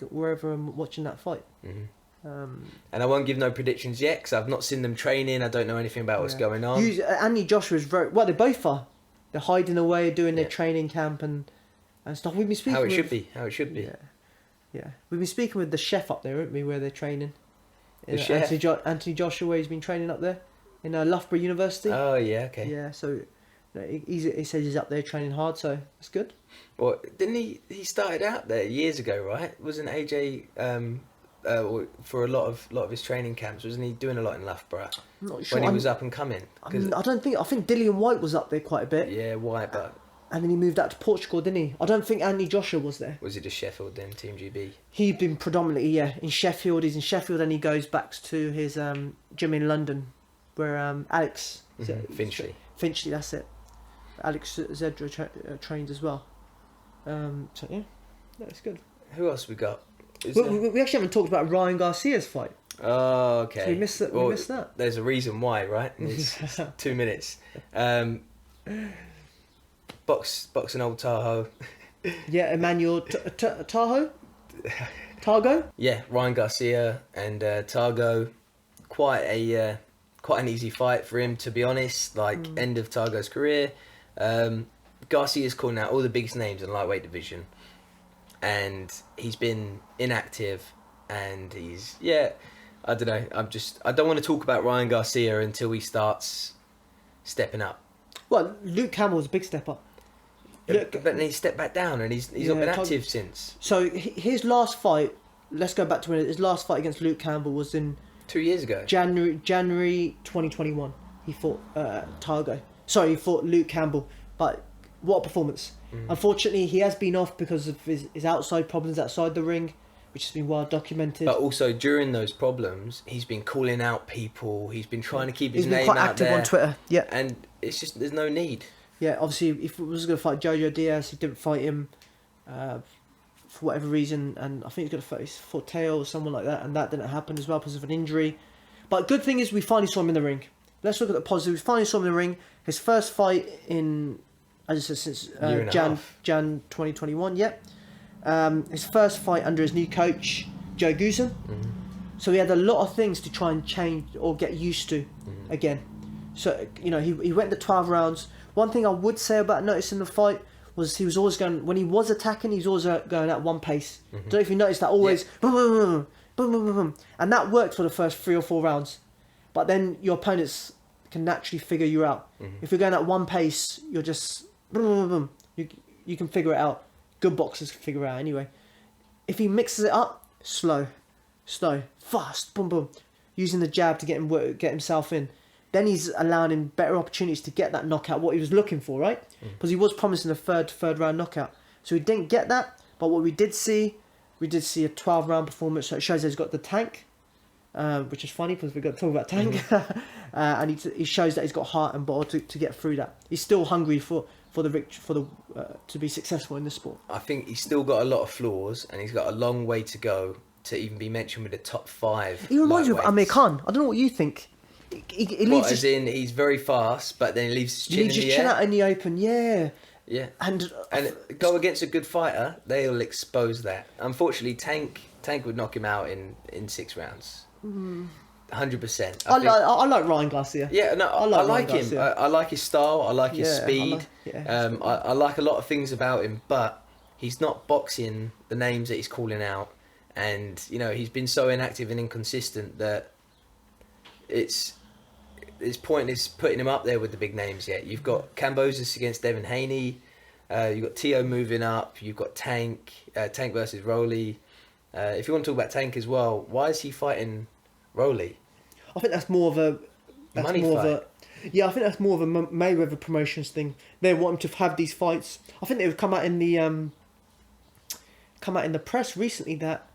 Wherever I'm watching that fight. And I won't give no predictions yet because I've not seen them training. I don't know anything about what's going on. Anthony Joshua is very well. They both are. They're hiding away, doing their training camp and stuff. We've been speaking. How it should be. Yeah. We've been speaking with the chef up there, haven't we? Where they're training. The chef. Anthony Joshua, where he's been training up there in Loughborough University. Oh yeah, okay. Yeah, so he says he's up there training hard, so that's good. Well, didn't he? He started out there years ago, right? Wasn't AJ? For a lot of his training camps, wasn't he doing a lot in Loughborough? I'm not sure. When he was up and coming. I think Dillian Whyte was up there quite a bit. Yeah, Whyte, but. And then he moved out to Portugal, didn't he? I don't think Anthony Joshua was there. Was he just Sheffield then, Team GB? He'd been predominantly, in Sheffield. He's in Sheffield and he goes back to his gym in London where Alex... Finchley, that's it. Alex Zedra trains as well. So, yeah, that's good. Who else we got? We actually haven't talked about Ryan Garcia's fight. Oh, okay. So we missed that. There's a reason why, right? It's 2 minutes. Boxing old Tahoe. Yeah, Emmanuel Tagoe? Tagoe? Yeah, Ryan Garcia and Tagoe. Quite an easy fight for him, to be honest. End of Tagoe's career. Garcia's calling out all the biggest names in the lightweight division. And he's been inactive and I don't know. I don't want to talk about Ryan Garcia until he starts stepping up. Well, Luke Campbell's a big step up. But then he stepped back down and he's not been active since. So his last fight, let's go back to his last fight against Luke Campbell was in 2 years ago. January 2021. He fought Tagoe. Sorry, he fought Luke Campbell. But what a performance. Unfortunately, he has been off because of his outside problems outside the ring, which has been well documented. But also during those problems, he's been calling out people. He's been trying to keep his name out there. He's been quite active on Twitter. Yeah, and it's just there's no need. Yeah, obviously, if it was going to fight Jojo Diaz, he didn't fight him for whatever reason, and I think he's going to fight Forteo or someone like that, and that didn't happen as well because of an injury. But good thing is we finally saw him in the ring. Let's look at the positives. We finally saw him in the ring. His first fight in, as I said, since Jan 2021. Yeah. His first fight under his new coach, Joe Guzan. So he had a lot of things to try and change or get used to again. So, he went to 12 rounds. One thing I would say about noticing the fight was he was always going, when he was attacking, he was always going at one pace. Don't know if you noticed that, always boom, boom, boom, boom, boom, boom, boom. And that worked for the first 3 or 4 rounds. But then your opponents can naturally figure you out. If you're going at one pace, you're just boom, boom, boom, boom. You can figure it out. Good boxers can figure it out anyway. If he mixes it up, slow, fast, boom, boom, using the jab to get himself in, then he's allowing him better opportunities to get that knockout, what he was looking for, right? Because he was promising a third round knockout. So he didn't get that, but what we did see a 12 round performance, so it shows that he's got the tank. which is funny because we've got to talk about Tank. And he shows that he's got heart and bottle to get through that. He's still hungry for to be successful in this sport. I think he's still got a lot of flaws, and he's got a long way to go to even be mentioned with the top 5. He reminds me of lightweights. Amir Khan. I don't know what you think. He leaves As in, he's very fast, but then he leaves his chin in the chin air. out in the open, yeah. Yeah, And go against a good fighter, they'll expose that. Unfortunately, Tank would knock him out in 6 rounds. 100%. I like Ryan Garcia. Yeah, no, I like him. I like his style. I like his speed. I like a lot of things about him, but he's not boxing the names that he's calling out, and he's been so inactive and inconsistent that it's pointless putting him up there with the big names yet. You've got Kambosos against Devin Haney. You've got Tio moving up. You've got Tank versus Rolly. If you want to talk about Tank as well, why is he fighting Rolly? I think that's more of a Money fight. I think that's more of a Mayweather Promotions thing. They want him to have these fights. I think they've come out in the press recently that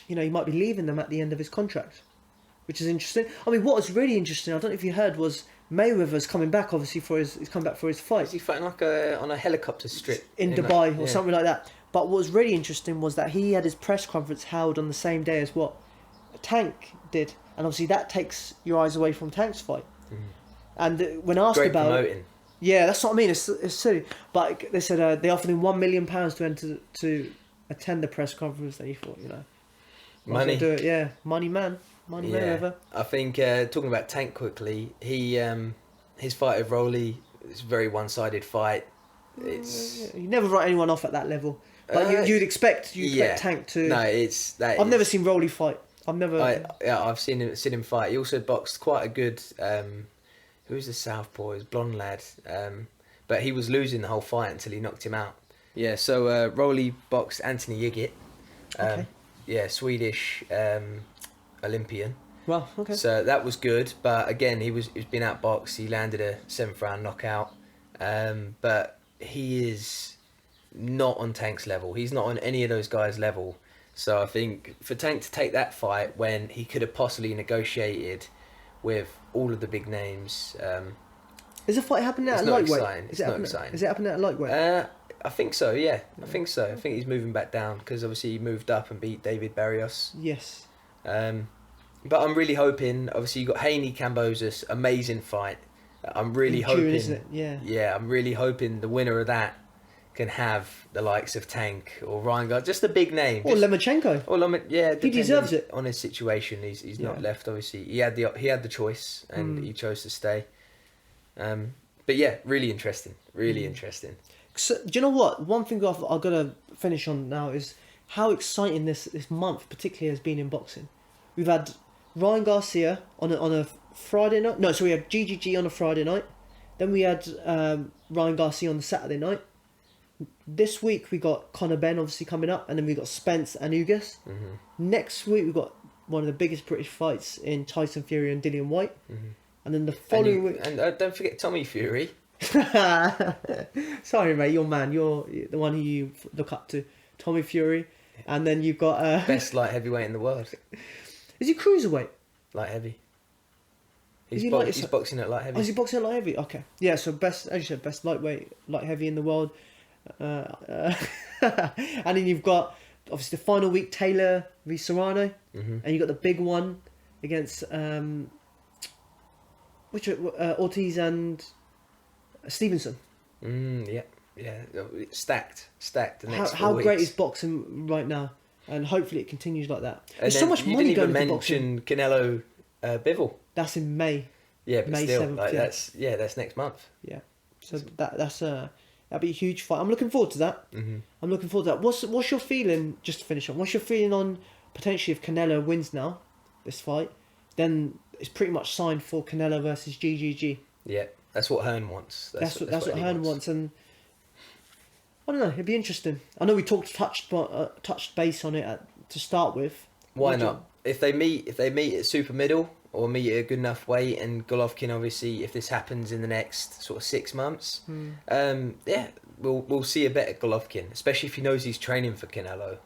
he might be leaving them at the end of his contract, which is interesting. I mean, what was really interesting, I don't know if you heard, was Mayweather's coming back. Obviously, he's come back for his fight. Is he fighting on a helicopter strip in Dubai or something like that? But what was really interesting was that he had his press conference held on the same day as what Tank did, and obviously that takes your eyes away from Tank's fight. And when asked Great about promoting. Yeah, that's what I mean. It's silly, but they said they offered him £1 million to attend the press conference. And he thought, money. Do it, yeah, money, man, money, Mayweather. I think talking about Tank quickly, his fight with Rolly is a very one-sided fight. It's You never write anyone off at that level. But you'd expect Tank to. No, I've never seen Rolly fight. I've seen him fight. He also boxed quite a good. Who's the southpaw? His blonde lad. But he was losing the whole fight until he knocked him out. Yeah. So Rolly boxed Anthony Yigit. Okay. Yeah, Swedish Olympian. Well, okay. So that was good, but again, he's been outboxed. He landed a 7th round knockout. But he is not on Tank's level. He's not on any of those guys' level. So I think for Tank to take that fight when he could have possibly negotiated with all of the big names. Is the fight happening at lightweight? It's not exciting. Is it happening at lightweight? I think so, yeah. I think so. I think he's moving back down because obviously he moved up and beat David Barrios. Yes. But I'm really hoping, obviously you've got Haney Kambosos, amazing fight. I'm really hoping, isn't it? Yeah. I'm really hoping the winner of that can have the likes of Tank or Ryan Garcia, just a big name. Or Lomachenko. He deserves it. On his situation, he's not left. Obviously, he had the choice and he chose to stay. But yeah, really interesting. Really interesting. So, do you know what? One thing I've got to finish on now is how exciting this month particularly has been in boxing. We've had Ryan Garcia on a Friday night. No, so we had GGG on a Friday night. Then we had Ryan Garcia on the Saturday night. This week we got Conor Benn obviously coming up, and then we got Spence and Ugas. Next week we got one of the biggest British fights in Tyson Fury and Dillian White. And then the following week... And don't forget Tommy Fury. Sorry, mate, you're the one who you look up to, Tommy Fury. And then you've got... Best light heavyweight in the world. Is he cruiserweight? Light heavy. He's boxing at light heavy. Oh, is he boxing at light heavy? Okay. Yeah, so as you said, best lightweight, light heavy in the world. And then you've got, obviously, the final week, Taylor v Serrano. And you got the big one against Ortiz and Stevenson. Yeah. Stacked. The next how 4 great weeks. is boxing right now? And hopefully it continues like that. And There's so much money going into boxing. boxing. Canelo Bivol. That's in May. Yeah, but May still, 7th, that's next month. Yeah, so that'll be a huge fight. I'm looking forward to that. I'm looking forward to that. What's your feeling? Just to finish on, what's your feeling on potentially if Canelo wins now, this fight, then it's pretty much signed for Canelo versus GGG. Yeah, that's what Hearn wants. That's what Hearn wants, and I don't know. It'd be interesting. I know we touched base on it to start with. Why not? If they meet at super middle or meet at a good enough weight, and Golovkin obviously, if this happens in the next sort of 6 months, we'll see a better Golovkin, especially if he knows he's training for Canelo.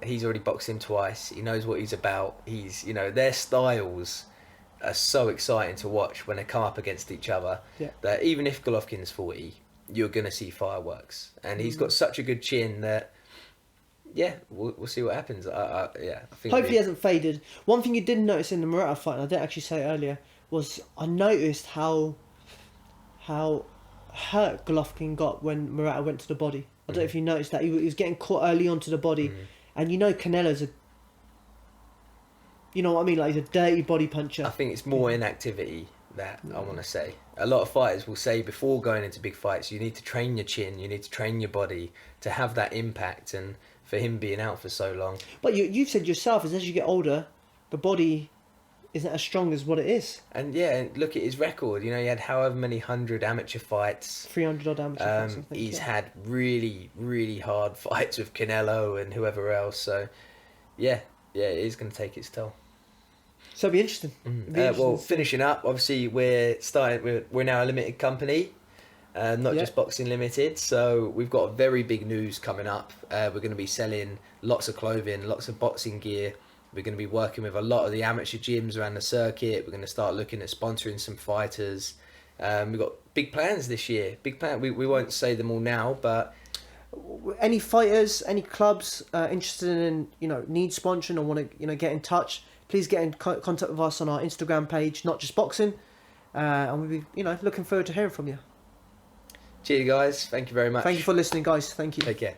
He's already boxed him twice. He knows what he's about. He's, you know, their styles are so exciting to watch when they come up against each other. Yeah. That even if Golovkin's 40, you're gonna see fireworks. And he's got such a good chin that, yeah, we'll see what happens. I think Hopefully he hasn't faded. One thing you didn't notice in the Murata fight, and I didn't actually say it earlier, was I noticed how hurt Golovkin got when Murata went to the body. I don't know if you noticed that. He was getting caught early onto the body. And you know Canelo's a... You know what I mean? Like, he's a dirty body puncher. I think it's more inactivity that I want to say. A lot of fighters will say before going into big fights, you need to train your chin, you need to train your body to have that impact. And for him being out for so long... But you've said yourself, as you get older, the body isn't as strong as what it is. And yeah, look at his record. You know, he had however many 100 amateur fights. 300 odd amateur fights, I think. He's had really, really hard fights with Canelo and whoever else. So, yeah, it is going to take its toll. So it'll be interesting. Well, finishing up, obviously we're now a limited company, not just Boxing Limited. So we've got very big news coming up. We're going to be selling lots of clothing, lots of boxing gear. We're going to be working with a lot of the amateur gyms around the circuit. We're going to start looking at sponsoring some fighters. We've got big plans this year. Big plan. We won't say them all now, but any fighters, any clubs interested in, you know, need sponsoring or want to, you know, get in touch, please get in contact with us on our Instagram page, Not Just Boxing, and we'll be, you know, looking forward to hearing from you. Cheers, guys. Thank you very much. Thank you for listening, guys. Thank you. Take care.